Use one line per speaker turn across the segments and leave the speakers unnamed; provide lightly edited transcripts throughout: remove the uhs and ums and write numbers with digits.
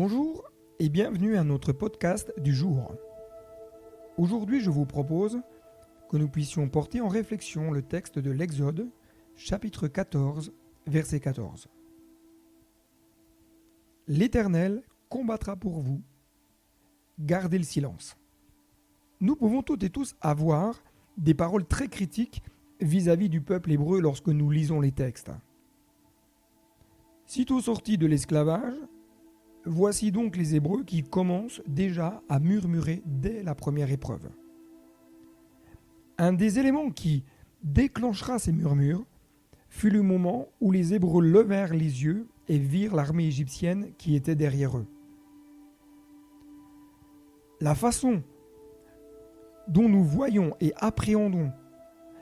Bonjour et bienvenue à notre podcast du jour. Aujourd'hui, je vous propose que nous puissions porter en réflexion le texte de l'Exode, chapitre 14, verset 14. L'Éternel combattra pour vous, gardez le silence. Nous pouvons toutes et tous avoir des paroles très critiques vis-à-vis du peuple hébreu lorsque nous lisons les textes. Sitôt sortis de l'esclavage, voici donc les Hébreux qui commencent déjà à murmurer dès la première épreuve. Un des éléments qui déclenchera ces murmures fut le moment où les Hébreux levèrent les yeux et virent l'armée égyptienne qui était derrière eux. La façon dont nous voyons et appréhendons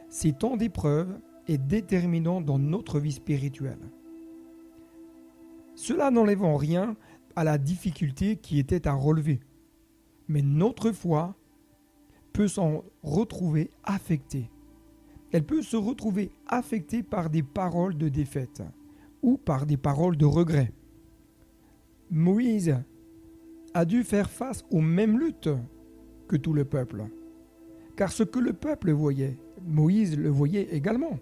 ces temps d'épreuve est déterminante dans notre vie spirituelle. Cela n'enlève en rien à la difficulté qui était à relever, mais notre foi peut s'en retrouver affectée. Elle peut se retrouver affectée par des paroles de défaite ou par des paroles de regret. Moïse a dû faire face aux mêmes luttes que tout le peuple, car ce que le peuple voyait, Moïse le voyait également.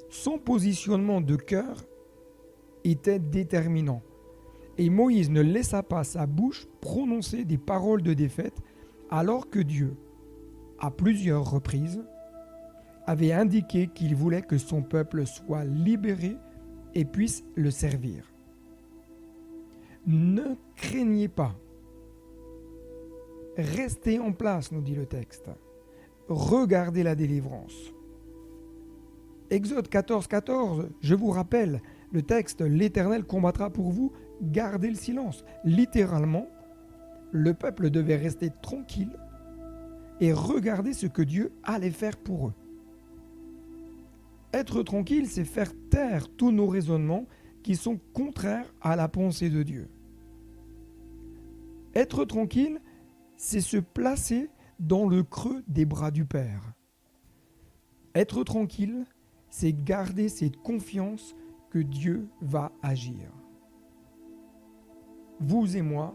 Son positionnement de cœur était déterminant. Et Moïse ne laissa pas sa bouche prononcer des paroles de défaite alors que Dieu, à plusieurs reprises, avait indiqué qu'il voulait que son peuple soit libéré et puisse le servir. Ne craignez pas. Restez en place, nous dit le texte. Regardez la délivrance. Exode 14, 14, je vous rappelle, le texte « L'Éternel combattra pour vous, gardez le silence ». Littéralement, le peuple devait rester tranquille et regarder ce que Dieu allait faire pour eux. Être tranquille, c'est faire taire tous nos raisonnements qui sont contraires à la pensée de Dieu. Être tranquille, c'est se placer dans le creux des bras du Père. Être tranquille, c'est garder cette confiance que Dieu va agir. Vous et moi,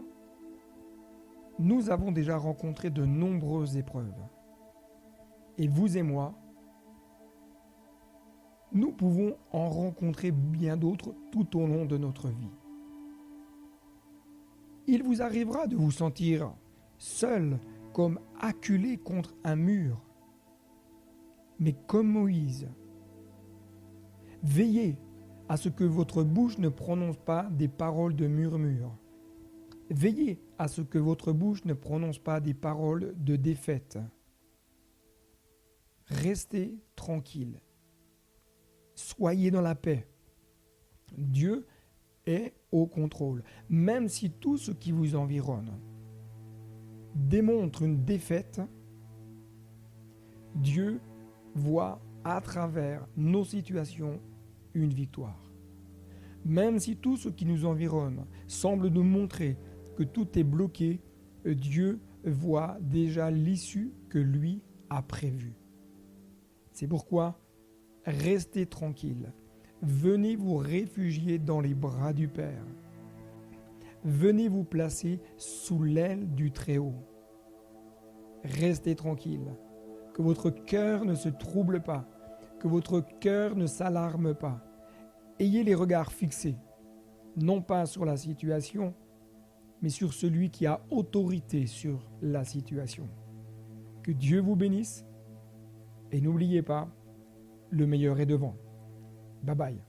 nous avons déjà rencontré de nombreuses épreuves. Et vous et moi, nous pouvons en rencontrer bien d'autres tout au long de notre vie. Il vous arrivera de vous sentir seul, comme acculé contre un mur. Mais comme Moïse, veillez à ce que votre bouche ne prononce pas des paroles de murmure. Veillez à ce que votre bouche ne prononce pas des paroles de défaite. Restez tranquille. Soyez dans la paix. Dieu est au contrôle, même si tout ce qui vous environne démontre une défaite. Dieu voit à travers nos situations une victoire. Même si tout ce qui nous environne semble nous montrer que tout est bloqué, Dieu voit déjà l'issue que lui a prévue. C'est pourquoi restez tranquille. Venez vous réfugier dans les bras du Père. Venez vous placer sous l'aile du Très-Haut. Restez tranquille. Que votre cœur ne se trouble pas. Que votre cœur ne s'alarme pas. Ayez les regards fixés, non pas sur la situation, mais sur celui qui a autorité sur la situation. Que Dieu vous bénisse et n'oubliez pas, le meilleur est devant. Bye bye.